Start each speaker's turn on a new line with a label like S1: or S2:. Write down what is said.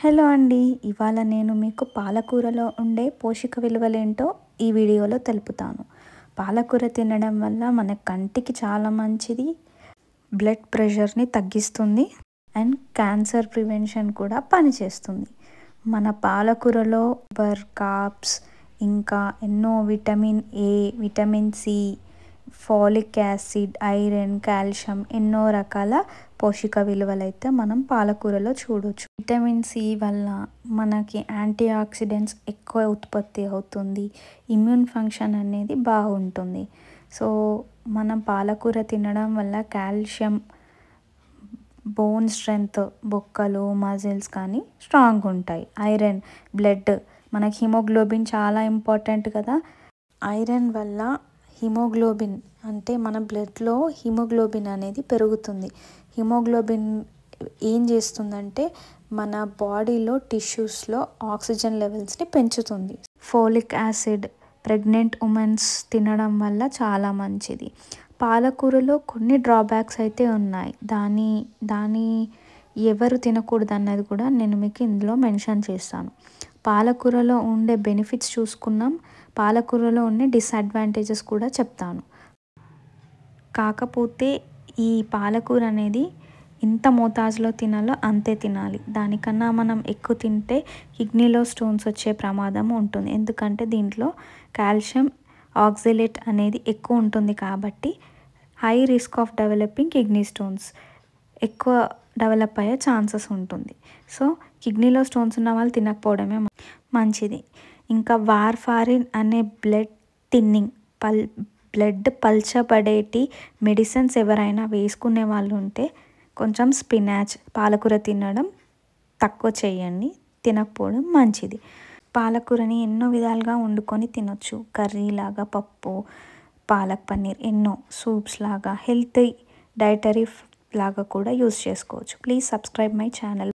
S1: Hello అండి. ఇవాళ నేను మీకు పాలకూరలో ఉండే పోషక విలువలేంటో ఈ వీడియోలో తెలుపుతాను. పాలకూర తినడం వల్ల మన కంటికి చాలా మంచిది. బ్లడ్ ప్రెషర్ని తగ్గిస్తుంది అండ్ క్యాన్సర్ ప్రివెన్షన్ కూడా పనిచేస్తుంది. మన పాలకూరలో కార్బ్స్ ఇంకా ఎన్నో vitamin A, vitamin C, folic acid, iron, calcium ఎన్నో రకాల పోషక విలువలైతే మనం పాలకూరలో చూడొచ్చు. విటమిన్ సి వల్ల మనకి యాంటీ ఆక్సిడెంట్స్ ఎక్కువ ఉత్పత్తి అవుతుంది. ఇమ్యూన్ ఫంక్షన్ అనేది బాగుంటుంది. సో మనం పాలకూర తినడం వల్ల కాల్షియం, బోన్ స్ట్రెంగ్త్, బొక్కలు, మజిల్స్ కానీ స్ట్రాంగ్ ఉంటాయి. ఐరన్, బ్లడ్, మనకి హిమోగ్లోబిన్ చాలా ఇంపార్టెంట్ కదా. ఐరన్ వల్ల హిమోగ్లోబిన్ అంటే మన బ్లడ్లో హిమోగ్లోబిన్ అనేది పెరుగుతుంది. హిమోగ్లోబిన్ ఏం చేస్తుందంటే మన బాడీలో టిష్యూస్లో ఆక్సిజన్ లెవెల్స్ని పెంచుతుంది. ఫోలిక్ యాసిడ్ ప్రెగ్నెంట్ ఉమెన్స్ తినడం వల్ల చాలా మంచిది. పాలకూరలో కొన్ని డ్రాబ్యాక్స్ అయితే ఉన్నాయి. దాని ఎవరు తినకూడదు అన్నది కూడా నేను మీకు ఇందులో మెన్షన్ చేస్తాను. పాలకూరలో ఉండే బెనిఫిట్స్ చూసుకున్నాం. పాలకూరలో ఉండే డిసడ్వాంటేజెస్ కూడా చెప్తాను. కాకపోతే ఈ పాలకూర అనేది ఎంత మోతాజులో తినాలో అంతే తినాలి. దానికన్నా మనం ఎక్కువ తింటే కిడ్నీలో స్టోన్స్ వచ్చే ప్రమాదం ఉంటుంది. ఎందుకంటే దీంట్లో కాల్షియం ఆక్సలేట్ అనేది ఎక్కువ ఉంటుంది కాబట్టి high risk of developing kidney stones ఎక్కువ డెవలప్ అయ్యే ఛాన్సెస్ ఉంటుంది. సో కిడ్నీలో స్టోన్స్ ఉన్న వాళ్ళు తినకపోవడమే మంచిది. ఇంకా వార్ఫారిన్ అనే బ్లడ్ థిన్నింగ్ బ్లడ్ పల్చబడేటి మెడిసిన్స్ ఎవరైనా వేసుకునే వాళ్ళు ఉంటే కొంచెం స్పినాచ్, పాలకూర తినడం తక్కువ చేయండి. తినకపోవడం మంచిది. పాలకూరని ఎన్నో విధాలుగా వండుకొని తినొచ్చు. కర్రీ లాగా, పప్పు, పాలక్ పన్నీర్, ఎన్నో సూప్స్ లాగా, హెల్తీ డైటరీ లాగా కూడా యూస్ చేసుకోవచ్చు. Please subscribe my channel.